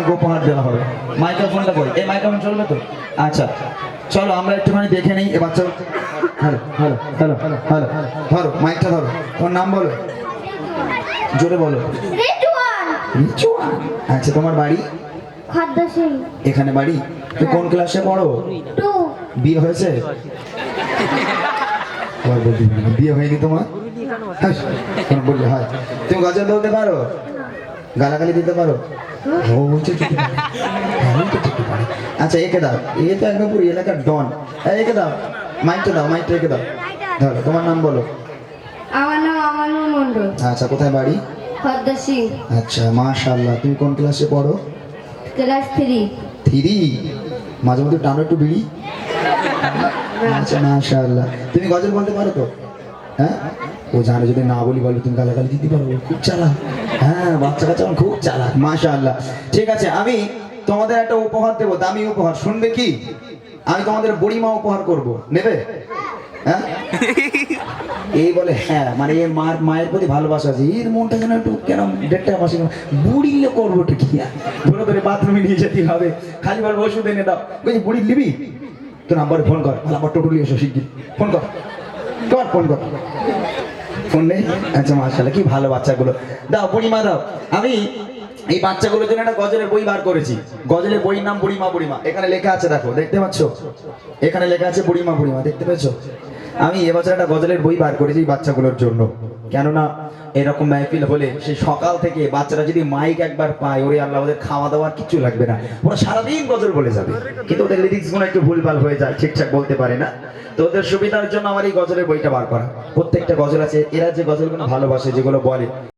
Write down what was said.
অনেক উপহার দেওয়া হবে। মাইক্রোফোনটা কই? এই মাইক্রোফোন চলবে তো? আচ্ছা চলো আমরা একটুখানি দেখে নিই এ বাচ্চা। হ্যালো হ্যালো হ্যালো হ্যালো, ধরো মাইকটা ধরো, তোমার নাম বলো, জোরে বলো। রিচুয়ান। আচ্ছা তোমার বাড়ি? খাদ্দাসী। এখানে বাড়ি? তুমি কোন ক্লাসে পড়ো? 2। বিয়ে হয়েছে? বিয়ে হয়নি তোমার? বললে হয়। তুমি গজল বলতে পারো? গালাগালি দিতে পারো? ও বলছে ঠিকই পারে। হ্যাঁ, ও তো ঠিকই পারে। আচ্ছা একে দাও, এ তো একদম পুরো এলাকার ডন। একে দাও, মাইকটা দাও, মাইকটা একে দাও। ধরো তোমার নাম বলো। আমার নাম আমানুর মন্ডল। আচ্ছা কোথায় বাড়ি? খাদ্দাসী। আচ্ছা মাশাআল্লাহ, তুমি কোন ক্লাসে পড়ো? ক্লাস 3। 3? মাঝে মধ্যে টানো একটু বিড়ি। আচ্ছা মাশাআল্লাহ, তুমি গজল বলতে পারো তো? হ্যাঁ, ও জানে যদি না বলি বলো তুমি গালাগালি দিতে পারো, খুব চালাক। হ্যাঁ বাচ্চা কাচ্চা খুব চালাক মাশাআল্লাহ। ঠিক আছে আমি তোমাদের একটা উপহার দেবো, দামি উপহার, শুনবে কি? আমি তোমাদের বুড়িমা উপহার করব, নেবে? হ্যাঁ এই বলে হ্যাঁ, মানে এর মায়ের প্রতি ভালোবাসা আছে, এর মনটা যেন একটু কেন দেড়টা মাসে বুড়িলে করবো কি, ধরে ধরে বাথরুমে নিয়ে যেতে হবে, খালি বলবো ওষুধ এনে দাও, বলছি বুড়ি নিবি তো নাম্বারে ফোন কর, আমার টোটলি এসো শিগগির, ফোন কর ফোন কর। ফোন নেই? আচ্ছা মাশাআল্লাহ, কি ভালো বাচ্চাগুলো। দাও বুড়িমা দাও। আমি এই বাচ্চাগুলোর জন্য একটা গজলের বই বার করেছি। গজলের বইয়ের নাম বুড়িমা বুড়িমা। এখানে লেখা আছে, দেখো, দেখতে পাচ্ছ? এখানে লেখা আছে বুড়িমা বুড়িমা, দেখতে পেয়েছো? আমি এবছর একটা গজলের বই বার করেছি বাচ্চাগুলোর জন্য, কেননা এরকম মাহফিল হলে সেই সকাল থেকে বাচ্চারা যদি মাইক একবার পায়, ওরে আল্লাহ, ওদের খাওয়া দাওয়ার কিছু লাগবে না, ওরা সারাদিন গজল বলে যাবে। কিন্তু ওদের লিরিক্স গুলো একটু ভুলভাল হয়ে যায়, ঠিকঠাক বলতে পারে না। তো ওদের সুবিধার জন্য আমার এই গজলের বইটা বার করা। প্রত্যেকটা গজল আছে, এরা যে গজলগুলো ভালোবাসে, যেগুলো বলে